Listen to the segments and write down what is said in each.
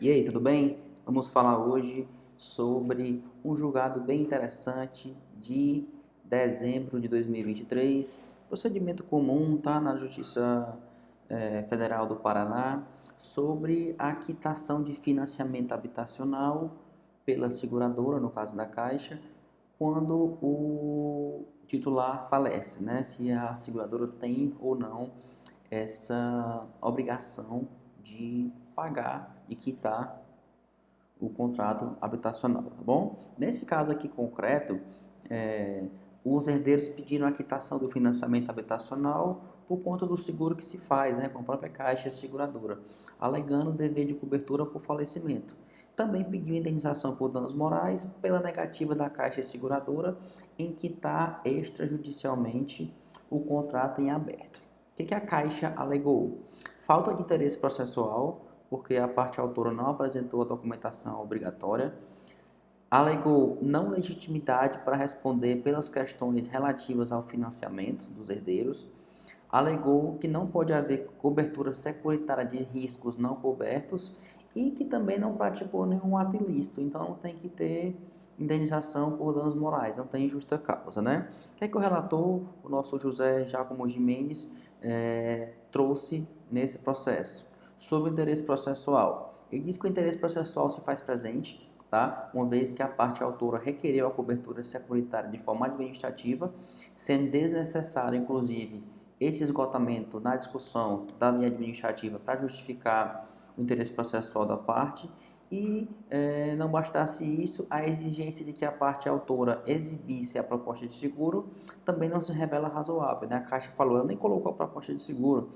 E aí, tudo bem? Vamos falar hoje sobre um julgado bem interessante de dezembro de 2023, procedimento comum, tá, na Justiça Federal do Paraná, sobre a quitação de financiamento habitacional pela seguradora, no caso da Caixa, quando o titular falece, né? Se a seguradora tem ou não essa obrigação de pagar e quitar o contrato habitacional, tá bom? Nesse caso aqui concreto, é, os herdeiros pediram a quitação do financiamento habitacional por conta do seguro que se faz, né, com a própria Caixa Seguradora, alegando dever de cobertura por falecimento. Também pediu indenização por danos morais pela negativa da Caixa Seguradora em quitar extrajudicialmente o contrato em aberto. O que a Caixa alegou? Falta de interesse processual, porque a parte autora não apresentou a documentação obrigatória. Alegou não legitimidade para responder pelas questões relativas ao financiamento dos herdeiros. Alegou que não pode haver cobertura securitária de riscos não cobertos e que também não praticou nenhum ato ilícito, então tem que ter indenização por danos morais, não tem justa causa, né? O que é que o relator, o nosso José Giacomo Gimenez, trouxe nesse processo? Sobre o interesse processual. Ele diz que o interesse processual se faz presente, tá? Uma vez que a parte autora requereu a cobertura securitária de forma administrativa, sendo desnecessário, inclusive, esse esgotamento na discussão da via administrativa para justificar o interesse processual da parte e não bastasse isso, a exigência de que a parte autora exibisse a proposta de seguro também não se revela razoável, né? A Caixa falou, ela nem colocou a proposta de seguro.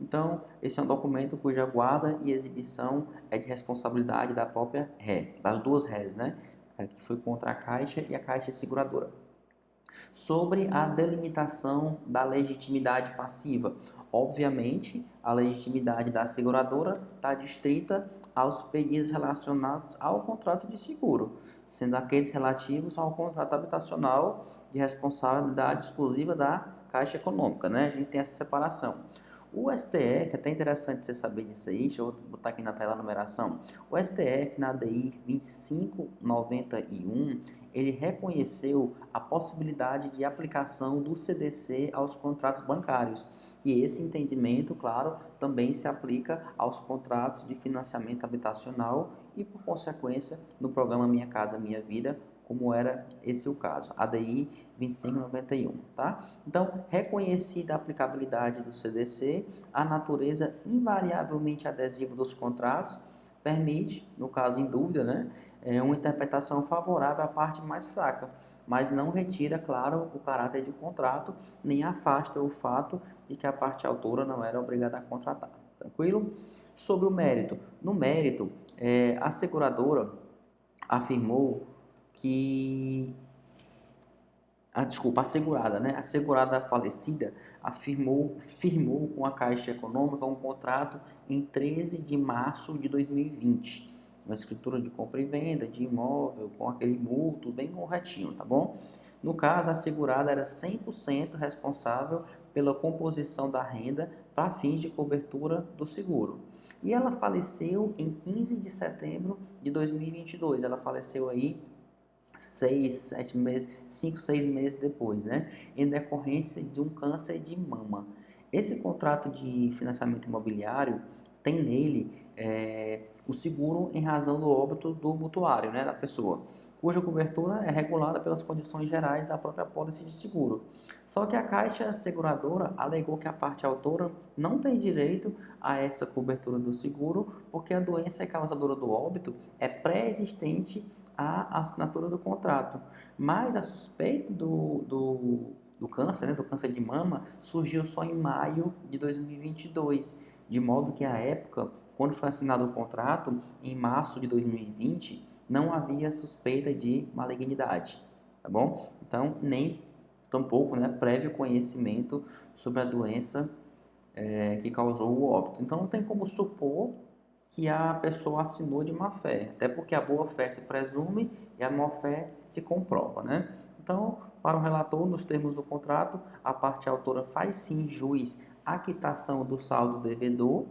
Então, esse é um documento cuja guarda e exibição é de responsabilidade da própria ré, das duas rés, né? Que foi contra a Caixa e a Caixa Seguradora. Sobre a delimitação da legitimidade passiva. Obviamente, a legitimidade da seguradora está distrita aos pedidos relacionados ao contrato de seguro, sendo aqueles relativos ao contrato habitacional de responsabilidade exclusiva da Caixa Econômica, né? A gente tem essa separação. O STF, até interessante você saber disso aí, deixa eu botar aqui na tela a numeração. O STF, na ADI 2591, ele reconheceu a possibilidade de aplicação do CDC aos contratos bancários. E esse entendimento, claro, também se aplica aos contratos de financiamento habitacional e, por consequência, no programa Minha Casa Minha Vida, como era esse o caso, ADI 2591, tá? Então, reconhecida a aplicabilidade do CDC, a natureza invariavelmente adesiva dos contratos permite, no caso em dúvida, né, uma interpretação favorável à parte mais fraca, mas não retira, claro, o caráter de contrato, nem afasta o fato de que a parte autora não era obrigada a contratar. Tranquilo? Sobre o mérito. No mérito, a seguradora afirmou que a segurada, né? A segurada falecida firmou com a Caixa Econômica um contrato em 13 de março de 2020. Uma escritura de compra e venda de imóvel com aquele mútuo bem corretinho, tá bom? No caso, a segurada era 100% responsável pela composição da renda para fins de cobertura do seguro. E ela faleceu em 15 de setembro de 2022. Ela faleceu aí 5, 6 meses depois, né? Em decorrência de um câncer de mama. Esse contrato de financiamento imobiliário tem nele o seguro em razão do óbito do mutuário, né, da pessoa, cuja cobertura é regulada pelas condições gerais da própria pólice de seguro. Só que a Caixa Seguradora alegou que a parte autora não tem direito a essa cobertura do seguro porque a doença causadora do óbito é pré-existente à assinatura do contrato. Mas a suspeita do câncer, né, do câncer de mama, surgiu só em maio de 2022, de modo que à época, quando foi assinado o contrato, em março de 2020, não havia suspeita de malignidade, tá bom? Então, nem tampouco, né, prévio conhecimento sobre a doença que causou o óbito. Então, não tem como supor que a pessoa assinou de má fé, até porque a boa fé se presume e a má fé se comprova, né? Então, para o relator, nos termos do contrato, a parte autora faz sim jus à quitação do saldo devedor,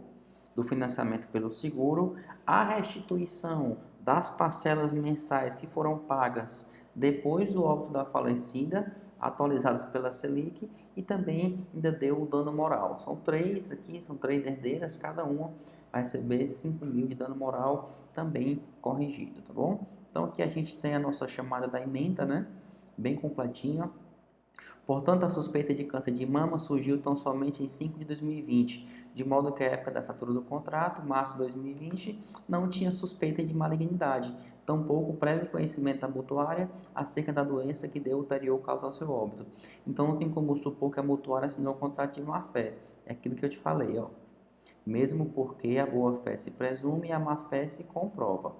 do financiamento pelo seguro, a restituição das parcelas mensais que foram pagas depois do óbito da falecida, atualizadas pela Selic, e também ainda deu o dano moral. São três aqui, são três herdeiras, cada uma vai receber 5 mil de dano moral também corrigido, tá bom? Então aqui a gente tem a nossa chamada da ementa, né? Bem completinha. Portanto, a suspeita de câncer de mama surgiu tão somente em 5 de 2020, de modo que a época da assinatura do contrato, março de 2020, não tinha suspeita de malignidade, tampouco prévio conhecimento da mutuária acerca da doença que deu ulterior causa ao seu óbito. Então, não tem como supor que a mutuária assinou o contrato de má-fé. É aquilo que eu te falei, ó. Mesmo porque a boa-fé se presume e a má-fé se comprova.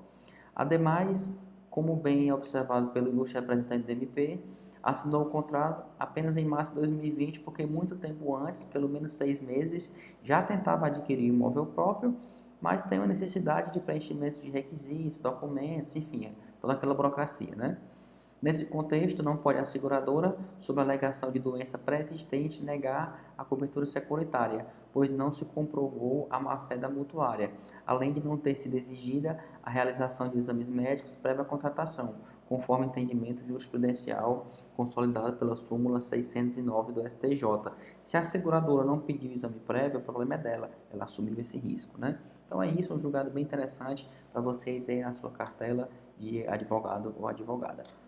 Ademais, como bem observado pelo ilustre representante do MP, assinou o contrato apenas em março de 2020, porque muito tempo antes, pelo menos 6 meses, já tentava adquirir imóvel próprio, mas tem a necessidade de preenchimento de requisitos, documentos, enfim, toda aquela burocracia, né? Nesse contexto, não pode a seguradora, sob a alegação de doença pré-existente, negar a cobertura securitária, pois não se comprovou a má-fé da mutuária, além de não ter sido exigida a realização de exames médicos prévia à contratação, conforme entendimento jurisprudencial consolidado pela súmula 609 do STJ. Se a seguradora não pediu o exame prévio, o problema é dela, ela assumiu esse risco, né? Então é isso, um julgado bem interessante para você ter na sua cartela de advogado ou advogada.